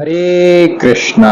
हरे कृष्णा।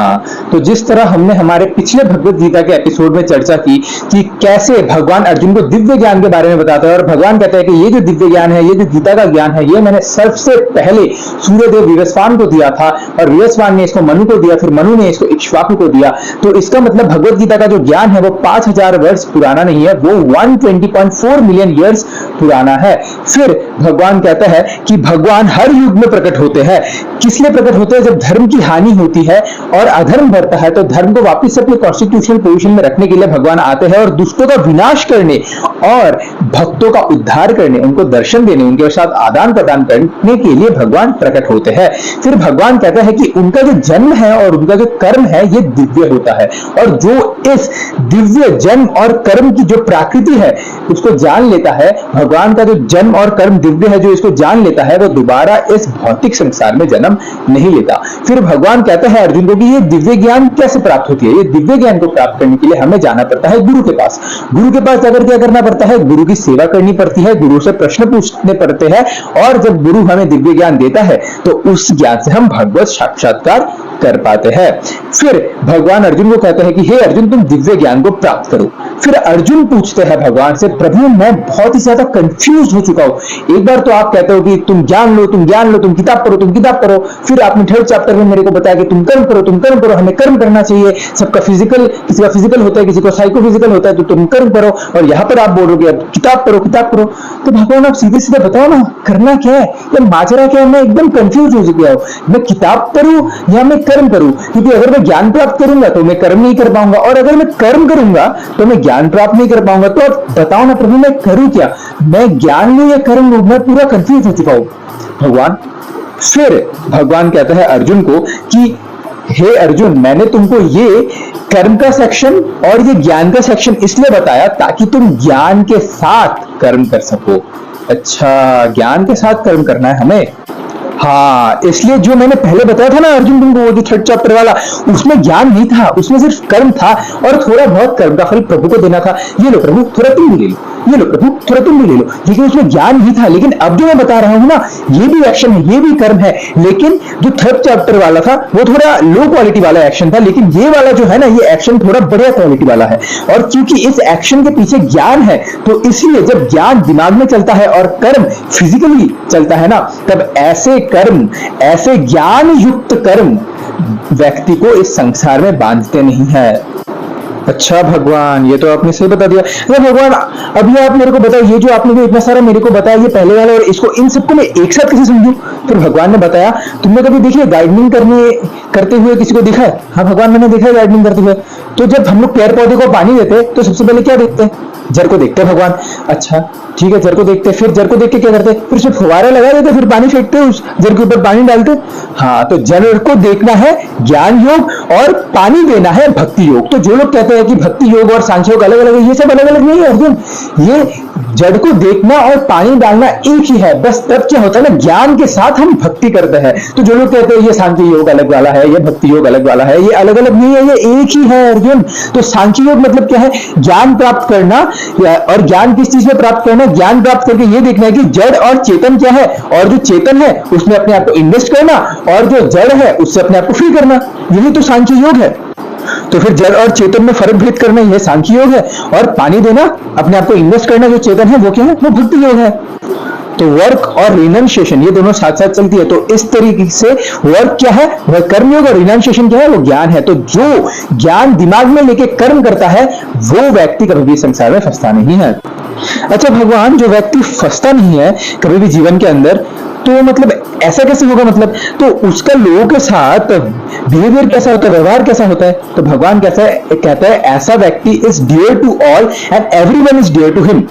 तो जिस तरह हमने हमारे पिछले भगवत गीता के एपिसोड में चर्चा की कि कैसे भगवान अर्जुन को दिव्य ज्ञान के बारे में बताता है और भगवान कहता है कि ये जो दिव्य ज्ञान है, ये जो गीता का ज्ञान है, ये मैंने सबसे पहले सूर्यदेव विवस्वान को दिया था और विवस्वान ने इसको मनु को दिया, फिर मनु ने इसको इक्ष्वाकु को दिया। तो इसका मतलब भगवत गीता का जो ज्ञान है वो 5000 वर्ष पुराना नहीं है, वो 120.4 मिलियन ईयर्स पुराना है। फिर भगवान कहता है कि भगवान हर युग में प्रकट होते हैं। किस लिए प्रकट होते हैं? जब धर्म की हानि होती है और अधर्म बढ़ता है तो धर्म को वापस अपने कॉन्स्टिट्यूशनल पोजीशन में रखने के लिए भगवान आते हैं और दुष्टों का विनाश करने और भक्तों का उद्धार करने, उनको दर्शन देने, उनके साथ आदान प्रदान करने के लिए भगवान प्रकट होते हैं। फिर भगवान कहता है कि उनका जो जन्म है और उनका जो कर्म है ये दिव्य होता है और जो इस दिव्य जन्म और कर्म की जो प्रकृति है उसको जान लेता है, भगवान का जो जन्म और कर्म दिव्य है, जो इसको जान लेता है वो दोबारा इस भौतिक संसार में जन्म नहीं लेता। फिर भगवान कहता है अर्जुन को कि ये दिव्य ज्ञान कैसे प्राप्त होती है। ये दिव्य ज्ञान को प्राप्त करने के लिए हमें जाना पड़ता है गुरु के पास। गुरु के पास जाकर क्या करना पड़ता है? गुरु की सेवा करनी पड़ती है, गुरु से प्रश्न पूछने पड़ते हैं और जब गुरु हमें दिव्य ज्ञान देता है तो उस ज्ञान से हम भगवत साक्षात्कार कर पाते हैं। फिर भगवान अर्जुन को कहते हैं कि हे अर्जुन, तुम दिव्य ज्ञान को प्राप्त करो। फिर अर्जुन पूछते हैं भगवान से, प्रभु मैं बहुत ही ज्यादा कंफ्यूज हो चुका हूं। एक बार तो आप कहते हो कि तुम ज्ञान लो, तुम ज्ञान लो, तुम किताब पढ़ो, तुम किताब पढ़ो। फिर आपने 3rd चैप्टर में मेरे को बताया कि तुम कर्म करो, तुम कर्म करो, हमें कर्म करना चाहिए। सबका फिजिकल, किसी का फिजिकल होता है, किसी को साइको फिजिकल होता है, तो तुम कर्म करो। और यहां पर आप बोलोगे अब किताब पढ़ो, किताब पढ़ो। तो भगवान आप सीधे सीधे बताओ ना, करना क्या है, या माजरा क्या है? मैं एकदम कंफ्यूज हो चुका हूं। मैं किताब पढ़ूं या मैं कर्म करूं? क्योंकि अगर मैं ज्ञान प्राप्त करूंगा तो मैं कर्म नहीं कर पाऊंगा और अगर मैं कर्म करूंगा तो मैं ज्ञान प्राप्त नहीं कर पाऊंगा। तो आप बताओ ना प्रभु, मैं करूं क्या? मैं ज्ञान लूं या कर्म लूं? मैं पूरा कंफ्यूज हो चुका हूं भगवान। फिर भगवान कहता है अर्जुन को कि हे अर्जुन, मैंने तुमको ये कर्म का सेक्शन और ये ज्ञान का सेक्शन इसलिए बताया ताकि तुम ज्ञान के साथ कर्म कर सको। अच्छा, ज्ञान के साथ कर्म करना है हमें? हाँ, इसलिए जो मैंने पहले बताया था ना अर्जुन तुमको, वो जो 3rd चैप्टर वाला, उसमें ज्ञान नहीं था, उसमें सिर्फ कर्म था और थोड़ा बहुत कर्म का फल प्रभु को देना था। ये लो प्रभु, थोड़ा तुम भी ले लो, ये लो प्रभु, थोड़ा तुम भी ले लो। लेकिन उसमें ज्ञान नहीं था। लेकिन अब जो मैं बता रहा हूं ना, ये भी एक्शन है, ये भी कर्म है। लेकिन जो 3rd चैप्टर वाला था वो थोड़ा लो क्वालिटी वाला एक्शन था, लेकिन ये वाला जो है ना, ये एक्शन थोड़ा बढ़िया क्वालिटी वाला है। और क्योंकि इस एक्शन के पीछे ज्ञान है तो इसलिए जब ज्ञान दिमाग में चलता है और कर्म फिजिकली चलता है ना, तब ऐसे कर्म, ऐसे ज्ञान युक्त कर्म व्यक्ति को इस संसार में बांधते नहीं है। अच्छा भगवान, ये तो आपने सही बता दिया। अरे भगवान, अभी आप मेरे को बताओ, ये जो आपने जो इतना सारा मेरे को बताया, ये पहले वाला और इसको, इन सबको मैं एक साथ कैसे समझूं? फिर भगवान ने बताया, तुमने कभी देखिए गार्डनिंग करते हुए किसी को देखा है? हाँ भगवान, मैंने देखा है गार्डनिंग करते हुए। तो जब हम लोग पेड़ पौधे को पानी देते तो सबसे पहले क्या देखते हैं? जड़ को देखते हैं भगवान। अच्छा ठीक है, जड़ को देखते, फिर जड़ को देख के क्या करते? फिर उसमें फुवारा लगा देते, फिर पानी फेंकते, उस जड़ के ऊपर पानी डालते। हाँ, तो जड़ को देखना है ज्ञान योग और पानी देना है भक्ति योग। तो जो लोग कहते हैं कि भक्ति योग और सांख्य योग अलग अलग है, ये सब अलग अलग नहीं है अर्जुन। ये जड़ को देखना और पानी डालना एक ही है। बस तब क्या होता है ना, ज्ञान के साथ हम भक्ति करते हैं। तो जो लोग कहते हैं ये सांख्य योग अलग वाला है, ये भक्ति योग अलग वाला है, ये अलग अलग नहीं है, ये एक ही है अर्जुन। तो सांख्य योग मतलब क्या है? ज्ञान प्राप्त करना। और ज्ञान किस चीज में प्राप्त करना? ज्ञान प्राप्त करके ये देखना है कि जड़ और चेतन क्या है, और जो चेतन है उसमें अपने आप को इन्वेस्ट करना और जो जड़ है उससे अपने आप को फ्री करना। यही तो सांख्य योग है। तो फिर जड़ और चेतन में फर्क भेद करना, यह सांख्य योग है। और पानी देना, अपने आप को इन्वेस्ट करना जो चेतन है, वो क्या है? वो भक्ति योग है। तो वर्क और रिनाउंसिएशन ये दोनों साथ साथ चलती है। तो इस तरीके से वर्क क्या है? वह कर्मयोग, और रिनाउंसिएशन क्या है? वो ज्ञान है। तो जो ज्ञान दिमाग में लेके कर्म करता है वो व्यक्ति कभी भी संसार में फंसता नहीं है। अच्छा भगवान, जो व्यक्ति फंसता नहीं है कभी भी जीवन के अंदर, तो मतलब ऐसा कैसे होगा? मतलब तो उसका लोगों के साथ बिहेवियर कैसा होता है, व्यवहार कैसा होता है? तो भगवान कहता है ऐसा व्यक्ति is dear to all and everyone is dear to him.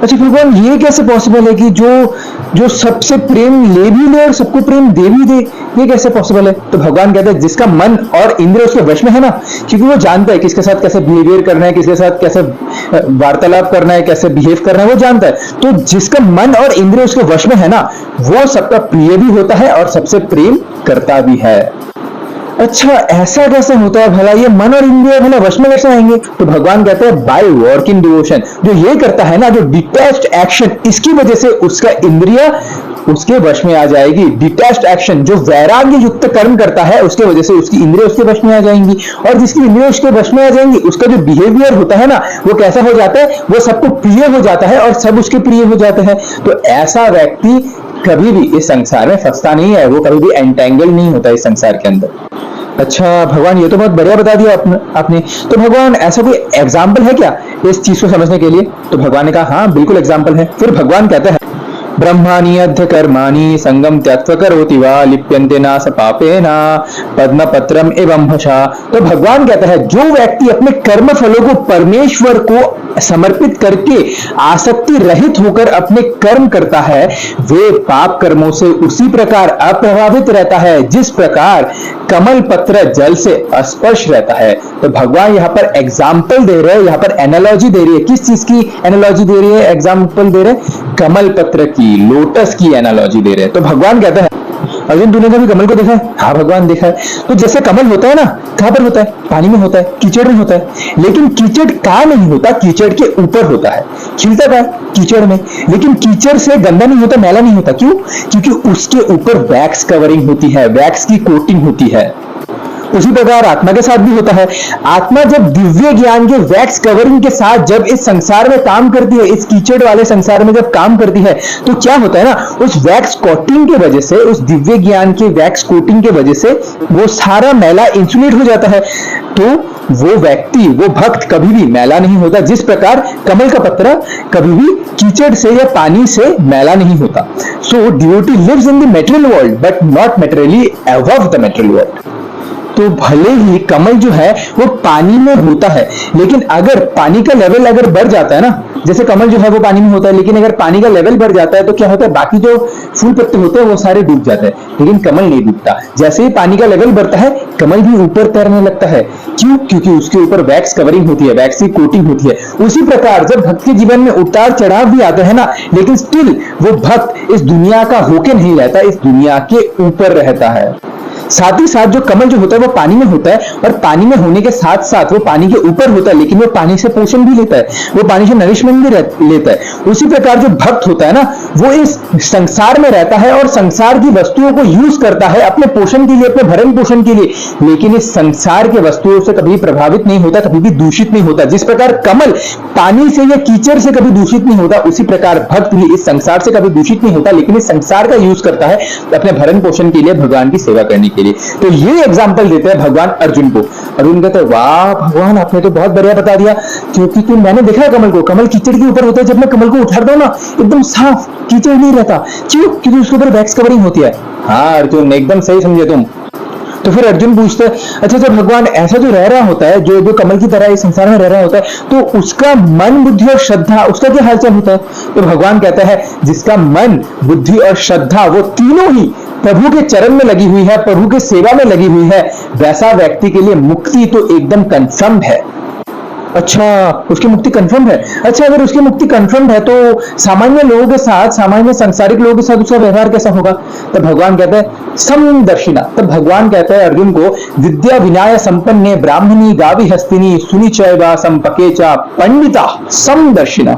अच्छा भगवान, ये कैसे पॉसिबल है कि जो सबसे प्रेम ले भी ले और सबको प्रेम दे भी दे? ये कैसे पॉसिबल है? तो भगवान कहते हैं जिसका मन और इंद्रिय उसके वश में है ना, क्योंकि वो जानता है किसके साथ कैसे बिहेवियर करना है, किसके साथ कैसे वार्तालाप करना है, कैसे बिहेव करना है, वो जानता है। तो जिसका मन और इंद्रिय उसके वश में है ना, वो सबका प्रिय भी होता है और सबसे प्रेम करता भी है। अच्छा, ऐसा कैसे होता है भला? ये मन और इंद्रिय भला वश में कैसे आएंगे? तो भगवान कहते हैं बाय वर्किंग डिवोशन। जो ये करता है ना, जो डिटैच्ड एक्शन, इसकी वजह से उसका इंद्रिय उसके वश में आ जाएगी। डिटैच्ड एक्शन, जो वैराग्य युक्त कर्म करता है उसके वजह से उसकी इंद्रिय उसके वश में आ जाएंगी, और जिसकी इंद्रिय उसके वश में आ जाएंगी उसका जो बिहेवियर होता है ना वो कैसा हो जाता है, वो सबको प्रिय हो जाता है और सब उसके प्रिय हो जाते हैं। तो ऐसा व्यक्ति कभी भी इस संसार में फंसता नहीं है, वो कभी भी एंटेंगल नहीं होता इस संसार के अंदर। अच्छा भगवान, ये तो बहुत बढ़िया बता दिया आपने। तो भगवान ऐसा कोई एग्जाम्पल है क्या इस चीज को समझने के लिए? तो भगवान ने कहा हाँ बिल्कुल एग्जाम्पल है। फिर भगवान कहते हैं ब्रह्माणि अध्य कर्माणि संगम त्यक्त्वा करोति वा लिप्यन्ते न स पापेन पद्म पत्रम एवं भषा। तो भगवान कहता है जो व्यक्ति अपने कर्म फलों को परमेश्वर को समर्पित करके आसक्ति रहित होकर अपने कर्म करता है, वे पाप कर्मों से उसी प्रकार अप्रभावित रहता है जिस प्रकार कमल पत्र जल से अस्पर्श रहता है। तो भगवान यहाँ पर एग्जाम्पल दे रहे हैं, यहाँ पर एनालॉजी दे रही है। किस चीज की एनालॉजी दे रही है, एग्जाम्पल दे रहे हैं? कमल पत्र की, लोटस की एनालॉजी दे रहे हैं। तो भगवान कहता है अर्जुन तूने कभी कमल को देखा है? हाँ भगवान देखा है। तो जैसे कमल होता है ना, कहां पर होता है? पानी में होता है, कीचड़ में होता है। लेकिन कीचड़ कहां नहीं होता, कीचड़ के ऊपर होता है। खिलता है कीचड़ में, लेकिन कीचड़ से गंदा नहीं होता, मैला नहीं होता। क्यों? क्योंकि उसके ऊपर वैक्स कवरिंग होती है, वैक्स की कोटिंग होती है। उसी प्रकार आत्मा के साथ भी होता है। आत्मा जब दिव्य ज्ञान के वैक्स कवरिंग के साथ जब इस संसार में काम करती है, इस कीचड़ वाले संसार में जब काम करती है, तो क्या होता है ना, उस वैक्स कोटिंग की वजह से, उस दिव्य ज्ञान के वैक्स कोटिंग की वजह से वो सारा मैला इंसुलेट हो जाता है। तो वो व्यक्ति, वो भक्त कभी भी मैला नहीं होता, जिस प्रकार कमल का पत्ता कभी भी कीचड़ से या पानी से मैला नहीं होता। So devotee lives in the material world but not materially above the material world. तो भले ही कमल जो है वो पानी में होता है, लेकिन अगर पानी का लेवल अगर बढ़ जाता है ना, जैसे कमल जो है वो पानी में होता है, लेकिन अगर पानी का लेवल बढ़ जाता है तो क्या होता है, बाकी जो फूल पत्ते होते हैं वो सारे डूब जाते हैं, लेकिन कमल नहीं डूबता। जैसे ही पानी का लेवल बढ़ता है कमल भी ऊपर तैरने लगता है। क्यों? क्योंकि उसके ऊपर वैक्स कवरिंग होती है, वैक्स की कोटिंग होती है। उसी प्रकार जब भक्त के जीवन में उतार चढ़ाव भी आते हैं ना, लेकिन स्टिल वो भक्त इस दुनिया का होके नहीं रहता, इस दुनिया के ऊपर रहता है। साथ ही साथ जो कमल जो होता है वो पानी में होता है, और पानी में होने के साथ साथ वो पानी के ऊपर होता है, लेकिन वो पानी से पोषण भी लेता है, वो पानी से नरिशमेंट भी लेता है। उसी प्रकार जो भक्त होता है ना, वो इस संसार में रहता है और संसार की वस्तुओं को यूज करता है अपने पोषण के लिए, अपने भरण पोषण के लिए, लेकिन इस संसार के वस्तुओं से कभी प्रभावित नहीं होता, कभी भी दूषित नहीं होता। जिस प्रकार कमल पानी से या कीचड़ से कभी दूषित नहीं होता, उसी प्रकार भक्त भी इस संसार से कभी दूषित नहीं होता, लेकिन इस संसार का यूज करता है अपने भरण पोषण के लिए, भगवान की सेवा करने के लिए। तो ये एग्जांपल देते हैं भगवान अर्जुन को। अर्जुन कहते हैं वाह भगवान, आपने तो बहुत बढ़िया बता दिया, क्योंकि मैंने देखा है कमल को, कमल कीचड़ के ऊपर होता है। जब मैं कमल को उठाता हूं ना, एकदम साफ, कीचड़ नहीं रहता। क्यों? क्योंकि उसके ऊपर वैक्स कवरिंग होती है। हाँ अर्जुन, एकदम सही समझे तुम। तो फिर अर्जुन पूछते हैं अच्छा जब भगवान ऐसा जो रह रहा होता है, जो कमल की तरह इस संसार में रह रहा होता है, तो उसका मन, बुद्धि और श्रद्धा, उसका क्या हालचाल होता है? तो भगवान कहता है जिसका मन, बुद्धि और श्रद्धा वो तीनों ही प्रभु के चरण में लगी हुई है, प्रभु के सेवा में लगी हुई है, वैसा व्यक्ति के लिए मुक्ति तो एकदम कंफर्म है। अच्छा, उसकी मुक्ति कंफर्म है। अच्छा, अगर उसकी मुक्ति कंफर्म है तो सामान्य लोगों के साथ, सामान्य सांसारिक लोगों के साथ उसका व्यवहार कैसा होगा? तब भगवान कहते हैं समदर्शिना। तब भगवान कहते हैं अर्जुन को विद्या विनय संपन्ने ब्राह्मणी गावी हस्तिनी सुनि चैवा संपके चा पंडिता समदर्शिना।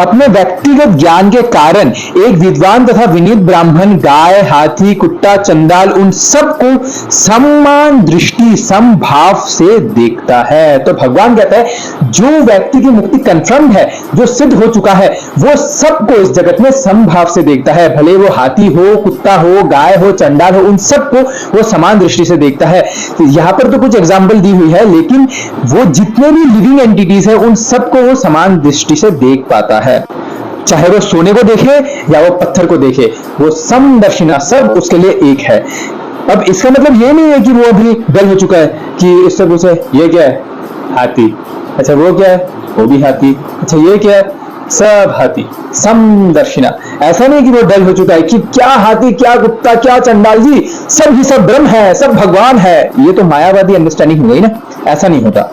अपने व्यक्तिगत ज्ञान के कारण एक विद्वान तथा विनीत ब्राह्मण गाय, हाथी, कुत्ता, चंडाल उन सबको समान दृष्टि, समभाव से देखता है। तो भगवान कहता है जो व्यक्ति की मुक्ति कंफर्म है, जो सिद्ध हो चुका है, वो सबको इस जगत में समभाव से देखता है। भले वो हाथी हो, कुत्ता हो, गाय हो, चंडाल हो, उन सबको वो समान दृष्टि से देखता है। तो यहाँ पर तो कुछ एग्जाम्पल दी हुई है, लेकिन वो जितने भी लिविंग एंटिटीज है उन सबको वो समान दृष्टि से देख पाता है। चाहे वो सोने को देखे या वो पत्थर को देखे, वो समदर्शिना, सब उसके लिए एक है। अब इसका मतलब ये नहीं है कि वो अभी डल हो चुका है कि इस सब उसे ये क्या है, हाथी, अच्छा वो क्या है, वो भी हाथी, अच्छा ये क्या है, सब हाथी, समदर्शिना। ऐसा नहीं कि वो डल हो चुका है कि क्या हाथी, क्या कुत्ता, क्या चंडाल जी, सब ही सब ब्रह्म है, सब भगवान है। ये तो मायावादी अंडरस्टैंडिंग हो गई ना, ऐसा नहीं होता।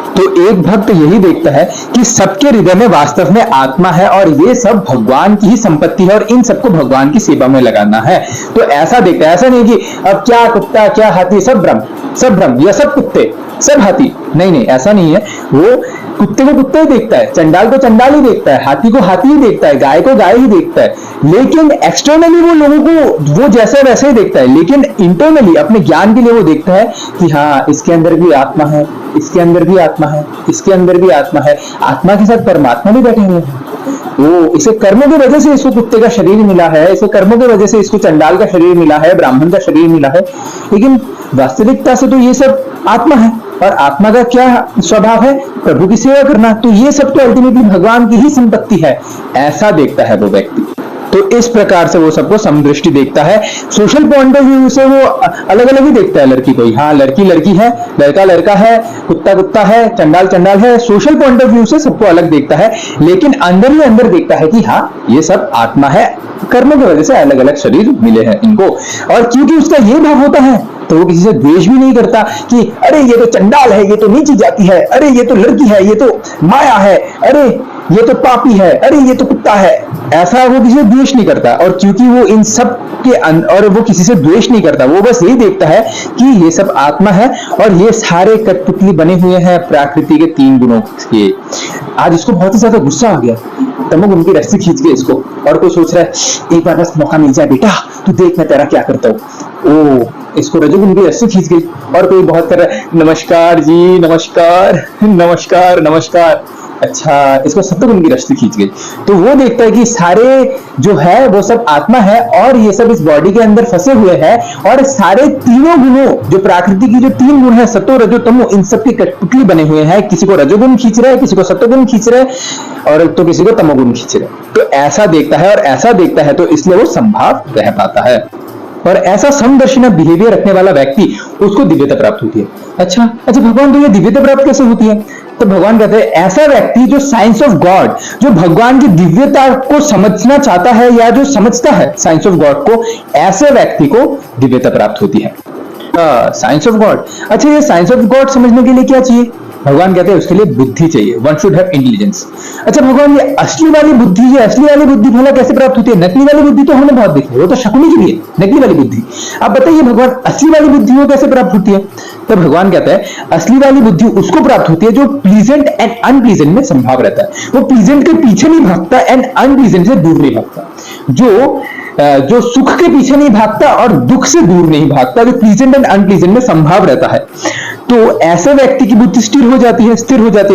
तो एक भक्त यही देखता है कि सबके हृदय में वास्तव में आत्मा है और ये सब भगवान की ही संपत्ति है और इन सबको भगवान की सेवा में लगाना है। तो ऐसा देखता है, ऐसा नहीं कि अब क्या कुत्ता, क्या हाथी, सब ब्रह्म या सब कुत्ते, सब हाथी, नहीं नहीं, ऐसा नहीं है। वो कुत्ते को कुत्ता ही देखता है, चंडाल को चंडाल ही देखता है, हाथी को हाथी ही देखता है, गाय को गाय ही देखता है। लेकिन एक्सटर्नली वो लोगों को वो जैसा वैसे ही देखता है, लेकिन इंटरनली अपने ज्ञान के लिए वो देखता है कि हाँ इसके अंदर भी आत्मा है, इसके अंदर भी आत्मा है, इसके अंदर भी आत्मा है, आत्मा के साथ परमात्मा भी बैठे हुए हैं। वो इसे कर्मों की वजह से इसको कुत्ते का शरीर मिला है, इसे कर्मों की वजह से इसको चंडाल का शरीर मिला है, ब्राह्मण का शरीर मिला है, लेकिन वास्तविकता से तो ये सब आत्मा है। और आत्मा का क्या स्वभाव है? प्रभु की सेवा करना। तो ये सब तो अल्टीमेटली भगवान की ही संपत्ति है, ऐसा देखता है वो व्यक्ति। तो इस प्रकार से वो सबको समदृष्टि देखता है। सोशल पॉइंट ऑफ व्यू से वो अलग अलग ही देखता है लड़की को। हाँ लड़की लड़की है, लड़का लड़का है, कुत्ता कुत्ता है, चंडाल चंडाल है। सोशल पॉइंट ऑफ व्यू से सबको अलग देखता है, लेकिन अंदर ही अंदर देखता है कि हाँ ये सब आत्मा है, कर्मों की वजह से अलग अलग शरीर मिले हैं इनको। और क्योंकि उसका ये भाव होता है तो वो किसी से द्वेष भी नहीं करता कि अरे ये तो चंडाल है, ये तो नीची जाति है, अरे ये तो लड़की है, ये तो माया है, अरे ये तो पापी है, अरे ये तो कुत्ता है। ऐसा वो किसी से द्वेष नहीं करता। और क्योंकि वो इन सब के और वो किसी से द्वेष नहीं करता, वो बस यही देखता है कि ये सब आत्मा है और ये सारे कठपुतली बने हुए हैं प्रकृति के 3 गुणों के। आज इसको बहुत ही ज्यादा गुस्सा आ गया, तमोगुण की रस्सी खींच के इसको, और कोई सोच रहा है एक बार बस मौका मिल जाए बेटा, तू देख मैं तेरा क्या करता हूँ। ओ इसको रजोगुण की रस्सी खींच गई। और कोई बहुत कर रहा है नमस्कार जी, नमस्कार नमस्कार नमस्कार। अच्छा इसको सत्वगुण की रस्सी खींच गई। तो वो देखता है कि सारे जो है वो सब आत्मा है और ये सब इस बॉडी के अंदर फंसे हुए हैं, और सारे तीनों गुणों जो प्रकृति की जो 3 गुण है सत्व रजो तमो, इन सब की कठपुतली बने हुए हैं। किसी को रजोगुण खींच रहा है, किसी को सत्वगुण खींच रहा है, और तो किसी को तमोगुण खींच रहा है। तो ऐसा देखता है, और ऐसा देखता है तो इसलिए वो संभाव रह पाता है। और ऐसा समदर्शिना बिहेवियर रखने वाला व्यक्ति, उसको दिव्यता प्राप्त होती है। अच्छा भगवान तो ये दिव्यता प्राप्त कैसे होती है? तो भगवान कहते हैं ऐसा व्यक्ति जो साइंस ऑफ गॉड, जो भगवान की दिव्यता को समझना चाहता है या जो समझता है साइंस ऑफ गॉड को, ऐसे व्यक्ति को दिव्यता प्राप्त होती है। Science of God. अच्छा ये साइंस ऑफ गॉड समझने के लिए क्या चाहिए? भगवान कहते हैं उसके लिए बुद्धि चाहिए, वन शुड हैव इंटेलिजेंस। अच्छा भगवान ये असली वाली बुद्धि, ये असली वाली बुद्धि भला कैसे प्राप्त होती है? नकली वाली बुद्धि तो हमने बहुत देखी है, वो तो शकुनी की भी है नकली वाली बुद्धि। आप बताइए भगवान असली वाली बुद्धि वो कैसे प्राप्त होती है? तो भगवान कहता है असली वाली बुद्धि उसको प्राप्त होती है जो प्लीजेंट एंड अनप्लीजेंट में संभाव रहता है। वो प्लीजेंट के पीछे नहीं भागता एंड अनप्लीजेंट से दूर नहीं भागता। जो सुख के पीछे नहीं भागता और दुख से दूर नहीं भागता, जो प्लीजेंट एंड अनप्लीजेंट में संभाव रहता है। तो ऐसे व्यक्ति की बुद्धि स्थिर हो जाती है,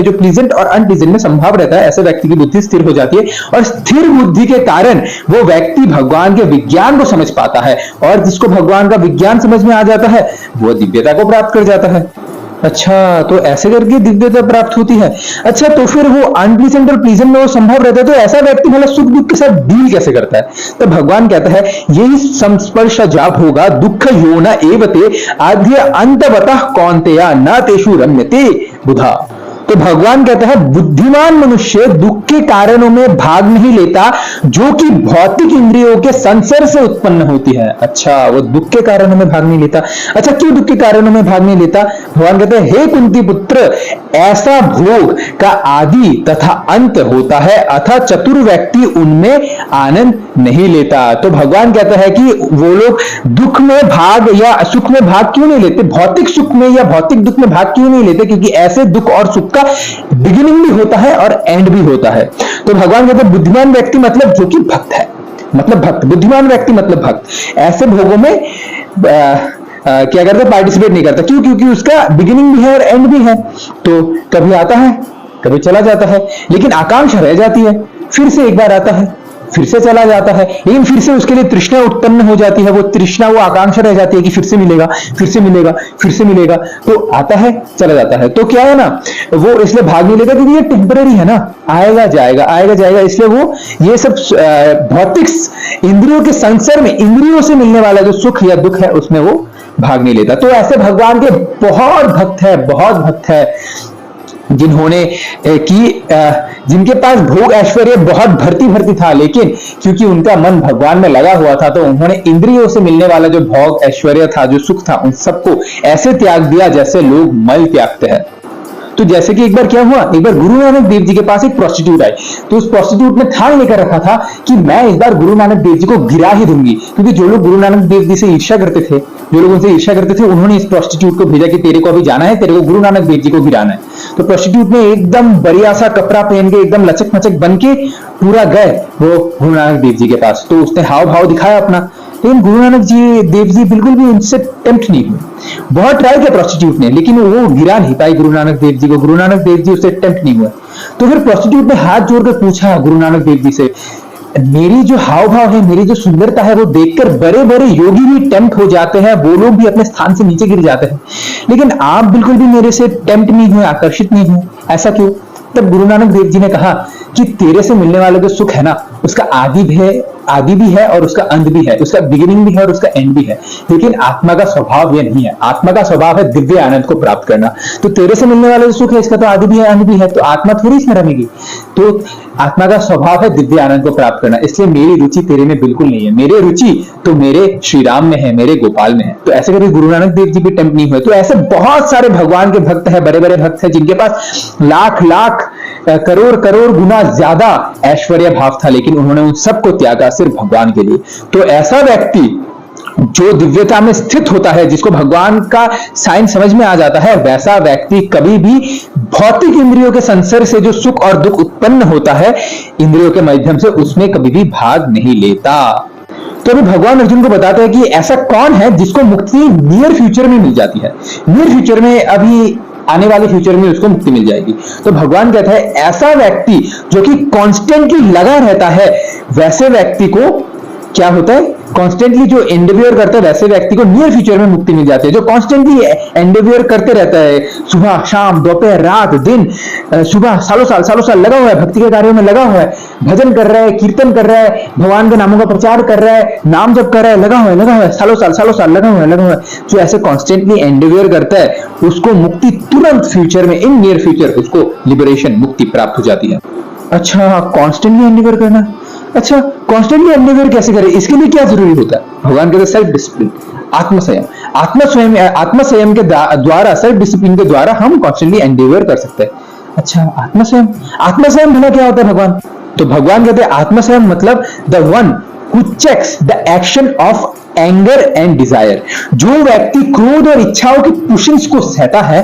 जो प्लीजेंट और अनप्लीजेंट में संभाव रहता है, ऐसे व्यक्ति की बुद्धि स्थिर हो जाती है। और स्थिर बुद्धि के कारण वो व्यक्ति भगवान के विज्ञान को समझ पाता है, और जिसको भगवान का विज्ञान समझ में आ जाता है वो दिव्यता को प्राप्त कर जाता है। अच्छा तो ऐसे करके दिव्यता प्राप्त होती है। अच्छा तो फिर वो अनप्लीजेंट और प्लीजेंट में वो संभव रहता है, तो ऐसा व्यक्ति मतलब सुख दुख के साथ डील कैसे करता है? तो भगवान कहता है यही संस्पर्श जाप होगा दुख योना एवते आद्य अंतवतः कौन्तेया न तेषु रम्यते बुधा। तो भगवान कहता है बुद्धिमान मनुष्य दुख के कारणों में भाग नहीं लेता जो कि भौतिक इंद्रियों के संसर्ग से उत्पन्न होती है। अच्छा वो दुख के कारणों में भाग नहीं लेता। अच्छा क्यों दुख के कारणों में भाग नहीं लेता? भगवान कहते हैं हे कुंती पुत्र, ऐसा भोग का आदि तथा अंत होता है अथा चतुर व्यक्ति उनमें आनंद नहीं लेता। तो भगवान कहता है कि वो लोग दुख में भाग या सुख में भाग क्यों नहीं लेते, भौतिक सुख में या भौतिक दुख में भाग क्यों नहीं लेते? क्योंकि ऐसे दुख और सुख का बिगिनिंग भी होता है और एंड भी होता है। तो भगवान कहते हैं बुद्धिमान व्यक्ति मतलब जो कि भक्त है, मतलब भक्त, बुद्धिमान व्यक्ति मतलब भक्त ऐसे भोगों में क्या करता है? पार्टिसिपेट नहीं करता। क्यों? क्योंकि उसका बिगिनिंग भी है और एंड भी है। तो कभी आता है कभी चला जाता है, लेकिन आकांक्षा रह जाती है, फिर से एक बार आता है फिर से चला जाता है, लेकिन फिर से उसके लिए तृष्णा उत्पन्न हो जाती है। वो तृष्णा, वो आकांक्षा रह जाती है कि फिर से मिलेगा, फिर से मिलेगा, फिर से मिलेगा। तो आता है चला जाता है। तो क्या है ना, वो इसलिए भाग नहीं लेता क्योंकि ये टेम्पररी है ना, आएगा जाएगा आएगा जाएगा। इसलिए वो ये सब भौतिक इंद्रियों के संसर्ग में, इंद्रियों से मिलने वाला जो सुख या दुख है उसमें वो भाग नहीं लेता। तो ऐसे भगवान के बहुत भक्त है जिन्होंने जिनके पास भोग ऐश्वर्य बहुत भर्ती था, लेकिन क्योंकि उनका मन भगवान में लगा हुआ था तो उन्होंने इंद्रियों से मिलने वाला जो भोग ऐश्वर्य था, जो सुख था, उन सबको ऐसे त्याग दिया जैसे लोग मल त्यागते हैं। तो तो जैसे कि एक बार क्या हुआ, एक बार गुरु नानक देव जी के पास एक प्रोस्टिट्यूट आई, तो उस प्रोस्टिट्यूट ने ठान लेकर रखा था कि मैं इस बार गुरु नानक देव जी को गिरा ही दूंगी, क्योंकि जो लोग गुरु नानक देव जी से ईर्ष्या करते थे, जो लोग उनसे ईर्ष्या करते थे, उन्होंने इस प्रोस्टिट्यूट को भेजा कि तेरे को अभी जाना है, तेरे को गुरु नानक देव जी को गिराना है। तो प्रोस्टिट्यूट ने एकदम बढ़िया सा कपड़ा पहन के एकदम लचक मचक बन के पूरा गए वो गुरु नानक देव जी के पास। तो उसने हाव भाव दिखाया अपना, लेकिन गुरु नानक जी देव जी बिल्कुल भी उनसे टेम्प्ट नहीं हुए। बहुत ट्राई किया प्रोस्टिट्यूट ने, लेकिन वो गिरा नहीं पाई गुरु नानक देव जी को, गुरु नानक देव जी उससे टेम्प्ट नहीं हुए। तो फिर प्रोस्टिट्यूट ने हाथ जोड़कर पूछा गुरु नानक देव जी से, मेरी जो हाव भाव है, मेरी जो सुंदरता है, वो देखकर बड़े बड़े योगी भी टेम्प्ट हो जाते हैं, वो लोग भी अपने स्थान से नीचे गिर जाते हैं, लेकिन आप बिल्कुल भी मेरे से टेम्प्ट नहीं हुए, आकर्षित नहीं हुए, ऐसा क्यों? तब गुरु नानक देव जी ने कहा कि तेरे से मिलने वाला जो सुख है ना, उसका आदि भी है और उसका अंत भी है, उसका बिगिनिंग भी है और उसका एंड भी है, लेकिन आत्मा का स्वभाव ये नहीं है। आत्मा का स्वभाव है दिव्य आनंद को प्राप्त करना। तो तेरे से मिलने वाला जो सुख है, इसका तो आदि भी है, अंत भी है, तो आत्मा थोड़ी इसमें रमेगी। तो आत्मा का स्वभाव है दिव्य आनंद को प्राप्त करना, इसलिए मेरी रुचि तेरे में बिल्कुल नहीं है। मेरी रुचि तो मेरे श्री राम में है, मेरे गोपाल में है। तो ऐसे कभी गुरु नानक देव जी भी टेम्प्ट नहीं हुए। तो ऐसे बहुत सारे भगवान के भक्त हैं, बड़े बड़े भक्त हैं, जिनके पास लाख लाख करोड़ करोड़ गुना ज्यादा ऐश्वर्य भाव था, लेकिन उन्होंने उन सबको त्यागा सिर्फ भगवान के लिए। तो ऐसा व्यक्ति जो दिव्यता में स्थित होता है, जिसको भगवान का साइन समझ में आ जाता है, वैसा व्यक्ति कभी भी भौतिक इंद्रियों के संसर्ग से जो सुख और दुख उत्पन्न होता है इंद्रियों के माध्यम से, उसमें कभी भी भाग नहीं लेता। तो अभी भगवान अर्जुन को बताते हैं कि ऐसा कौन है जिसको मुक्ति नियर फ्यूचर में मिल जाती है। नियर फ्यूचर में, अभी आने वाले फ्यूचर में उसको मुक्ति मिल जाएगी। तो भगवान कहता है ऐसा व्यक्ति जो कि कॉन्स्टेंटली लगा रहता है, वैसे व्यक्ति को क्या होता है, कॉन्स्टेंटली जो एंडेवियर करता है, वैसे व्यक्ति को नियर फ्यूचर में मुक्ति मिल जाती है। जो कॉन्स्टेंटली एंडेवियर करते रहता है, सुबह शाम दोपहर रात दिन, सुबह सालों साल लगा हुआ है, भक्ति के कार्यों में लगा हुआ है, भजन कर रहा है, कीर्तन कर रहा है, भगवान के नामों का प्रचार कर रहा है, नाम जप कर रहा है, लगा हुआ है, सालों साल लगा हुआ है। जो ऐसे कॉन्स्टेंटली एंडेवियर करता है, उसको मुक्ति तुरंत फ्यूचर में, इन नियर फ्यूचर उसको लिबरेशन, मुक्ति प्राप्त हो जाती है। अच्छा, कॉन्स्टेंटली एंडेवियर करना, अच्छा कॉन्स्टेंटली एंडेवियर कैसे करें, इसके लिए क्या जरूरी होता है? भगवान कहते हैं सेल्फ डिसिप्लिन, आत्मसंयम। आत्मसंयम के द्वारा, सेल्फ डिसिप्लिन के द्वारा हम कॉन्स्टेंटली एंडेवियर कर सकते हैं। अच्छा, आत्मसंयम भला क्या होता है भगवान? तो भगवान कहते हैं आत्मसंयम मतलब the one who checks the action of anger and desire. जो व्यक्ति क्रोध और इच्छाओं की पुशिंग्स को सहता है,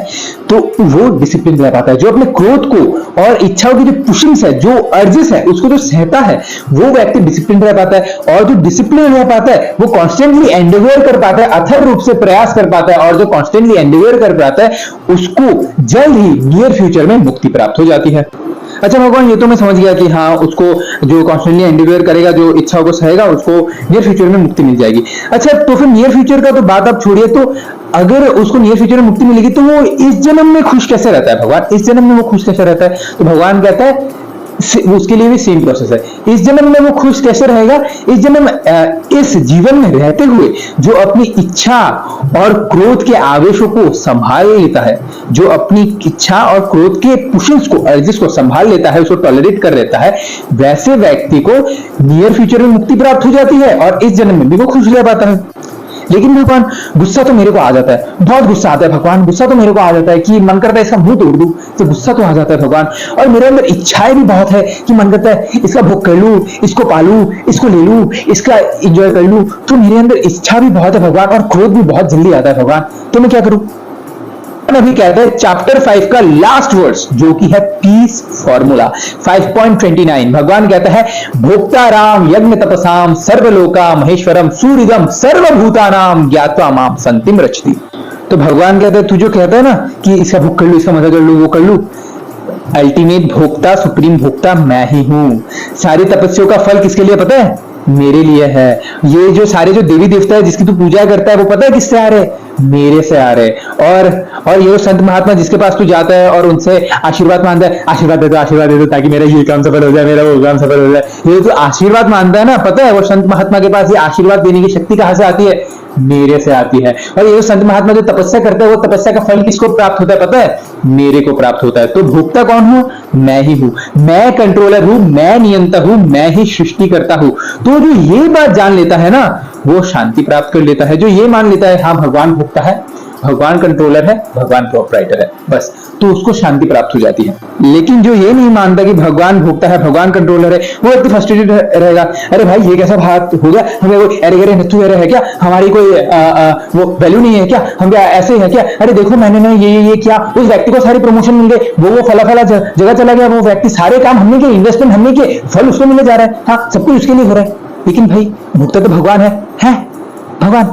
तो वो डिसिप्लिन रह पाता है। जो अपने क्रोध को और इच्छाओं की जो पुशिंग्स है, जो अर्जेस है, उसको जो सहता है, वो व्यक्ति डिसिप्लिन रह पाता है। और जो डिसिप्लिन रह पाता है, वो कॉन्स्टेंटली एंडेवियर कर पाता है, अथक रूप से प्रयास कर पाता है। और जो कॉन्स्टेंटली एंडेवियर कर पाता है, उसको जल्द ही नियर फ्यूचर में मुक्ति प्राप्त हो जाती है। अच्छा भगवान, ये तो मैं समझ गया कि हाँ, उसको जो कॉन्स्टेंटली एंडेवियर करेगा, जो इच्छाओं को सहेगा, उसको नियर फ्यूचर में मुक्ति मिल जाएगी। अच्छा, तो फिर नियर फ्यूचर का तो बात आप छोड़िए, तो अगर उसको नियर फ्यूचर में मुक्ति मिलेगी, तो वो इस जन्म में खुश कैसे रहता है भगवान? इस जन्म में वो खुश कैसे रहता है? तो भगवान कहता है उसके लिए भी सेम प्रोसेस है। इस जन्म में वो खुश कैसे रहेगा? इस जन्म, इस जीवन में रहते हुए जो अपनी इच्छा और क्रोध के आवेशों को संभाल लेता है, जो अपनी इच्छा और क्रोध के पुशिंग्स को, अर्जेस को संभाल लेता है, उसको टॉलरेट कर लेता है, वैसे व्यक्ति को नियर फ्यूचर में मुक्ति प्राप्त हो जाती है और इस जन्म में भी वो खुश रह पाता है। लेकिन भगवान, गुस्सा तो मेरे को आ जाता है, बहुत गुस्सा आता है भगवान, गुस्सा तो मेरे को आ जाता है कि मन करता है इसका मुंह तोड़ दूं, तो गुस्सा तो आ जाता है भगवान। और मेरे अंदर इच्छाएं भी बहुत है कि मन करता है इसका भोग कर लूं, इसको पालूं, इसको ले लूं, इसका एंजॉय कर लूं। तो मेरे अंदर इच्छा भी बहुत है भगवान, और क्रोध भी बहुत जल्दी आता है भगवान। तो मैं क्या करूं? अभी कहते हैं चैप्टर 5 का लास्ट वर्ड्स, जो कि है पीस फॉर्मूला 5.29। भगवान कहता है भोक्ता राम यज्ञ तपसाम सर्वलोका महेश्वरम सूर्यम सर्वभूतानाम ज्ञात्वा माम संतिम रचति। तो भगवान कहते हैं, तू जो कहता है ना कि इसका भोग कर लू, इसका मजा कर लू, वो कर लू, अल्टीमेट भोक्ता, सुप्रीम भोक्ता मैं ही हूं। सारी तपस्याओं का फल किसके लिए पता है? मेरे लिए है। ये जो सारे जो देवी देवता है जिसकी तू पूजा करता है, वो पता है किससे आ रहे? मेरे से आ रहे। और ये संत महात्मा जिसके पास तू जाता है और उनसे आशीर्वाद मांगता है, आशीर्वाद दे दो ताकि मेरा ये काम सफल हो जाए, मेरा वो काम सफल हो जाए, ये तो आशीर्वाद मांगता है ना, पता है वो संत महात्मा के पास ये आशीर्वाद देने की शक्ति कहां से आती है? मेरे से आती है। और ये संत महात्मा जो तपस्या करता है, वो तपस्या का फल किसको प्राप्त होता है पता है? मेरे को प्राप्त होता है। तो भोक्ता कौन हूं? मैं ही हूं। मैं कंट्रोलर हूं, मैं नियंता हूं, मैं ही सृष्टि करता हूं। तो जो ये बात जान लेता है ना, वो शांति प्राप्त कर लेता है। जो ये मान लेता है हाँ भगवान भोक्ता है भगवान कंट्रोलर है, भगवान प्रोपराइटर है, बस, तो उसको शांति प्राप्त हो जाती है। लेकिन जो ये नहीं मानता कि भगवान भोक्ता है, भगवान कंट्रोलर है, वो एकदम फ्रस्ट्रेटेड रहेगा। अरे भाई ये कैसा बात हो गया, हमें वो अरे अरे नथु अरे है क्या, हमारी कोई वो वैल्यू नहीं है क्या, हम क्या ऐसे है क्या, अरे देखो मैंने ना ये किया, उस व्यक्ति को सारी प्रमोशन मिल गई, वो फला जगह चला गया, वो व्यक्ति सारे काम हमने किए, इन्वेस्टमेंट हमने किए, फल उसको मिलने जा रहा है, हाँ सब कुछ उसके लिए हो रहा है। लेकिन भाई भोक्ता तो भगवान है भगवान,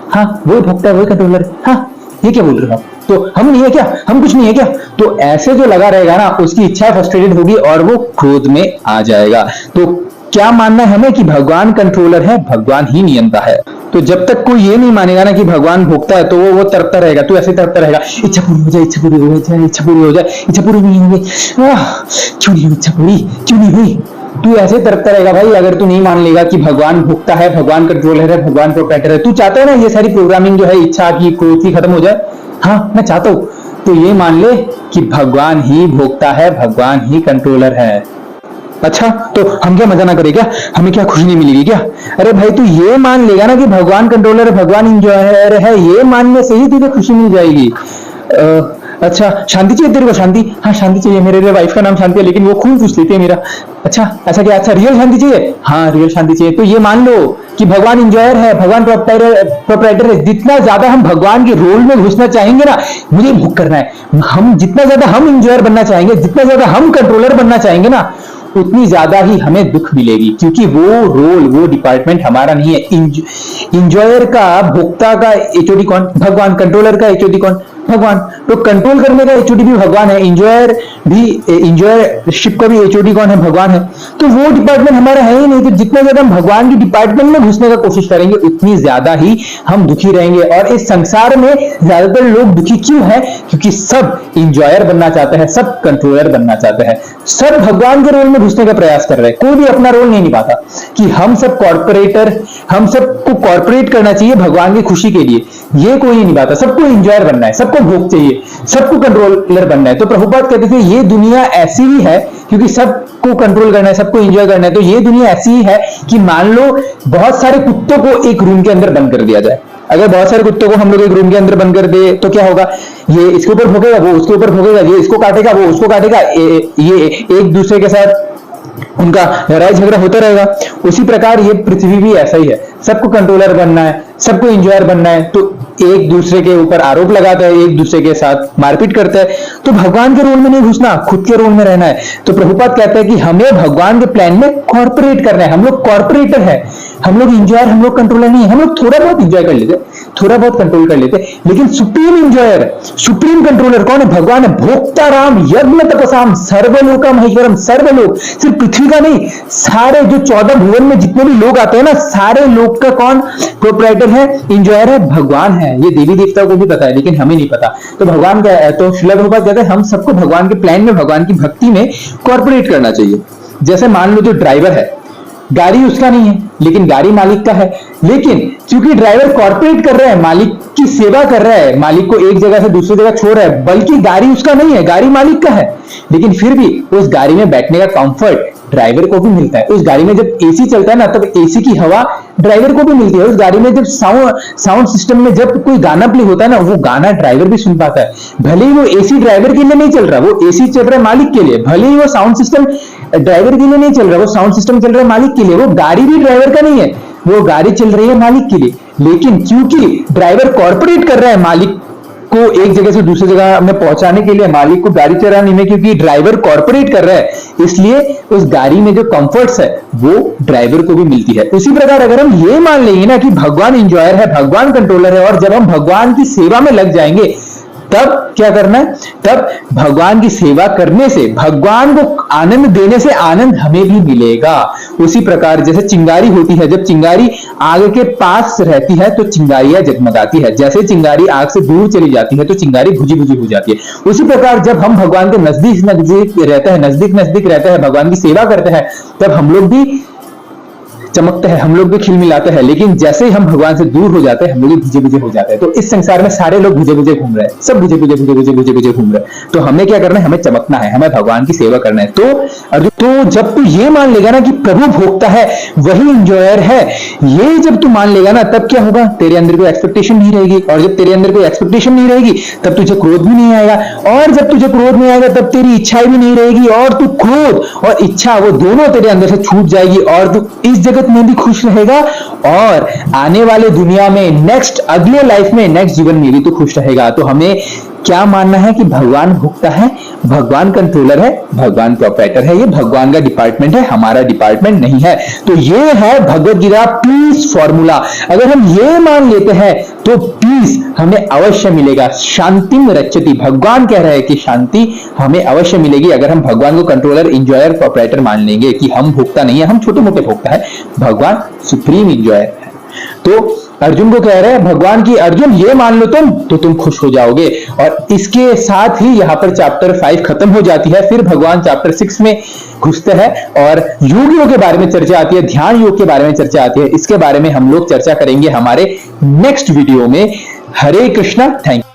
हाँ वही भोक्ता है, वही कंट्रोलर है, हाँ ये क्या बोल रहे हो आप, तो हम नहीं है क्या, हम कुछ नहीं है क्या, तो ऐसे जो लगा रहेगा ना उसकी इच्छा फ्रस्ट्रेटेड होगी और वो क्रोध में आ जाएगा। तो क्या मानना है हमें कि भगवान कंट्रोलर है, भगवान ही नियंता है। तो जब तक कोई ये नहीं मानेगा ना कि भगवान भोगता है, तो वो तड़पता रहेगा, तो ऐसे तड़पता रहेगा, इच्छा पूरी हो जाए, इच्छा पूरी हो जाए, इच्छा पूरी हो जाए, इच्छा पूरी नहीं होगी, क्यों नहीं इच्छा पूरी, क्यों नहीं हुई, तू ऐसे तड़पता रहेगा। भाई अगर तू नहीं मान लेगा कि भगवान भोगता है, भगवान कंट्रोलर है, भगवान प्रोटेक्टर है, तू चाहता है ना ये सारी प्रोग्रामिंग जो है इच्छा की, क्रोध की खत्म हो जाए, हाँ मैं चाहता हूं, तो ये मान ले कि भगवान ही भोगता है, भगवान ही कंट्रोलर है। अच्छा तो हम क्या मजा ना करें क्या, हमें क्या खुशी नहीं मिलेगी क्या, अरे भाई तू ये मान लेगा ना कि भगवान कंट्रोलर है, भगवान इंजॉयर है, ये मानने से ही तुझे खुशी मिल जाएगी। अच्छा शांति चाहिए तेरे को, शांति, हाँ शांति चाहिए, मेरे वाइफ का नाम शांति है लेकिन वो खून पूछ लेती है मेरा, अच्छा ऐसा क्या, अच्छा रियल शांति चाहिए, हाँ रियल शांति चाहिए, तो ये मान लो कि भगवान इंजॉयर है, भगवान प्रोप्राइटर है। जितना ज्यादा हम भगवान के रोल में घुसना चाहेंगे ना, मुझे भोग करना है, हम जितना ज्यादा हम इंजॉयर बनना चाहेंगे, जितना ज्यादा हम कंट्रोलर बनना चाहेंगे ना, उतनी ज्यादा ही हमें दुख मिलेगी, क्योंकि वो रोल, वो डिपार्टमेंट हमारा नहीं है। इंजॉयर का, भोक्ता का एचओडी कौन, भगवान, कंट्रोलर का एचओडी कौन, भगवान, तो कंट्रोल करने का एचओडी भी भगवान है, इंजॉयर भी, इंजॉयरशिप का भी एचओडी कौन है, भगवान है। तो वो डिपार्टमेंट हमारा है ही नहीं, तो जितना ज्यादा हम भगवान की डिपार्टमेंट में घुसने का कोशिश करेंगे उतनी ज्यादा ही हम दुखी रहेंगे। और इस संसार में ज्यादातर लोग दुखी क्यों है, क्योंकि सब इंजॉयर बनना चाहते हैं, सब कंट्रोलर बनना चाहते हैं, सब भगवान के रोल में घुसने का प्रयास कर रहे हैं, कोई भी अपना रोल नहीं निभाता कि हम सब कॉर्पोरेटर, हम सबको कॉर्पोरेट करना चाहिए भगवान की खुशी के लिए, ये कोई नहीं निभाता, सबको इंजॉयर बनना है, सबको भोग चाहिए, सबको कंट्रोलर बनना है। तो प्रभुपाद कहते थे ये दुनिया ऐसी ही है क्योंकि सबको कंट्रोल करना है, सबको एंजॉय करना है। तो ये दुनिया ऐसी ही है कि मान लो बहुत सारे कुत्तों को एक रूम के अंदर बंद कर दिया जाए, अगर बहुत सारे कुत्तों को हम लोग एक रूम के अंदर बंद कर दे तो क्या होगा, ये इसके ऊपर भोगेगा, वो उसके ऊपर भोगेगा, ये इसको काटेगा, वो उसको काटेगा, ये एक दूसरे के साथ उनका लड़ाई झगड़ा होता रहेगा। उसी प्रकार ये पृथ्वी भी ऐसा ही है, सबको कंट्रोलर बनना है, सबको इंजॉयर बनना है, तो एक दूसरे के ऊपर आरोप लगाता है, एक दूसरे के साथ मारपीट करता है। तो भगवान के रोल में नहीं घुसना, खुद के रोल में रहना है। तो प्रभुपाद कहते हैं कि हमें भगवान के प्लान में कॉर्पोरेट करना है, हम लोग कॉर्पोरेटर है, हम लोग इंजॉयर, हम लोग कंट्रोलर नहीं है। हम लोग थोड़ा बहुत इंजॉय कर लेते, थोड़ा बहुत कंट्रोल कर लेते, लेकिन सुप्रीम इंजॉयर, सुप्रीम कंट्रोलर कौन है, भगवान है। भोक्ता राम यज्ञ तपसाम सर्वलोका महेश्वरम, सर्वलोक, सिर्फ पृथ्वी का नहीं, सारे जो 14 भुवन में जितने भी लोग आते हैं ना, सारे लोग का कौन प्रोप्राइटर है, इंजॉयर है, भगवान है। ये देवी देवताओं को भी पता है लेकिन हमें नहीं पता। तो भगवान क्या है, तो श्रील प्रभुपाद कहते हैं हम सबको भगवान के प्लान में, भगवान की भक्ति में कॉर्पोरेट करना चाहिए। जैसे मान लो जो ड्राइवर है, गाड़ी उसका नहीं है लेकिन गाड़ी मालिक का है, लेकिन क्योंकि ड्राइवर कॉर्पोरेट कर रहा है, मालिक की सेवा कर रहा है, मालिक को एक जगह से दूसरी जगह छोड़ रहा है, बल्कि गाड़ी उसका नहीं है, गाड़ी मालिक का है, लेकिन फिर भी उस गाड़ी में बैठने का कंफर्ट ड्राइवर को भी मिलता है। उस गाड़ी में जब एसी चलता है ना, तब एसी की हवा ड्राइवर को भी मिलती है। उस गाड़ी में जब साउंड सिस्टम में जब कोई गाना प्ले होता है ना, वो गाना ड्राइवर भी सुन पाता है। भले ही वो एसी ड्राइवर के लिए नहीं चल रहा, वो एसी चल रहा है मालिक के लिए। भले ही वो साउंड सिस्टम ड्राइवर के लिए नहीं चल रहा, वो साउंड सिस्टम चल रहा है मालिक के लिए। वो गाड़ी भी ड्राइवर का नहीं है, वो गाड़ी चल रही है मालिक के लिए। लेकिन क्योंकि ड्राइवर कॉर्पोरेट कर रहा है मालिक को एक जगह से दूसरी जगह में पहुंचाने के लिए, मालिक को गाड़ी चलाने में, क्योंकि ड्राइवर कॉर्पोरेट कर रहा है, इसलिए उस गाड़ी में जो कंफर्ट्स है वो ड्राइवर को भी मिलती है। उसी प्रकार अगर हम ये मान लेंगे ना कि भगवान इंजॉयर है, भगवान कंट्रोलर है, और जब हम भगवान की सेवा में लग जाएंगे, तब क्या करना है, तब भगवान की सेवा करने से, भगवान को आनंद देने से आनंद हमें भी मिलेगा। उसी प्रकार जैसे चिंगारी होती है, जब चिंगारी आग के पास रहती है तो चिंगारियां जगमगाती है, जैसे चिंगारी आग से दूर चली जाती है तो चिंगारी बुझी बुझी हो जाती है। उसी प्रकार जब हम भगवान के नजदीक नजदीक रहते हैं, नजदीक नजदीक रहते हैं, भगवान की सेवा करते हैं, तब हम लोग भी चमकते हैं, हम लोग भी खिलमिलाते हैं। लेकिन जैसे ही हम भगवान से दूर हो जाते हैं, हम लोग भी बुझे बुझे हो जाते हैं। तो इस संसार में सारे लोग बुझे बुझे घूम रहे हैं, सब बुझे बुझे घूम रहे हैं। तो हमें क्या करना है, हमें चमकना है, हमें भगवान की सेवा करना है। तो अर्जुन तो जब तू ये मान लेगा ना कि प्रभु भोगता है, वही इंजॉयर है, ये जब तू मान लेगा ना, तब क्या होगा, तेरे अंदर कोई एक्सपेक्टेशन नहीं रहेगी। और जब तेरे अंदर कोई एक्सपेक्टेशन नहीं रहेगी, तब तुझे क्रोध भी नहीं आएगा। और जब तुझे क्रोध नहीं आएगा, तब तेरी इच्छाएं भी नहीं रहेगी। और तू क्रोध और इच्छा वो दोनों तेरे अंदर से छूट जाएगी, और तू इस जगत में भी खुश रहेगा, और आने वाले दुनिया में, नेक्स्ट अगले लाइफ में, नेक्स्ट जीवन में भी तू खुश रहेगा। तो हमें क्या मानना है कि भगवान भोगता है, भगवान कंट्रोलर है, भगवान प्रोपराइटर है, ये भगवान का डिपार्टमेंट है, हमारा डिपार्टमेंट नहीं है। तो ये है भगवत गीता पीस फॉर्मूला। अगर हम ये मान लेते हैं तो पीस हमें अवश्य मिलेगा। शांतिम रक्षति, भगवान कह रहे हैं कि शांति हमें अवश्य मिलेगी अगर हम भगवान को कंट्रोलर, इंजॉयर, प्रोपराइटर मान लेंगे कि हम भोगता नहीं है, हम छोटे मोटे भोगता है, भगवान सुप्रीम इंजॉयर है। तो अर्जुन को कह रहे हैं भगवान की, अर्जुन ये मान लो तुम, तो तुम खुश हो जाओगे। और इसके साथ ही यहां पर चैप्टर 5 खत्म हो जाती है। फिर भगवान चैप्टर 6 में घुसते हैं और योगियों के बारे में चर्चा आती है, ध्यान योग के बारे में चर्चा आती है। इसके बारे में हम लोग चर्चा करेंगे हमारे नेक्स्ट वीडियो में। हरे कृष्णा, थैंक यू।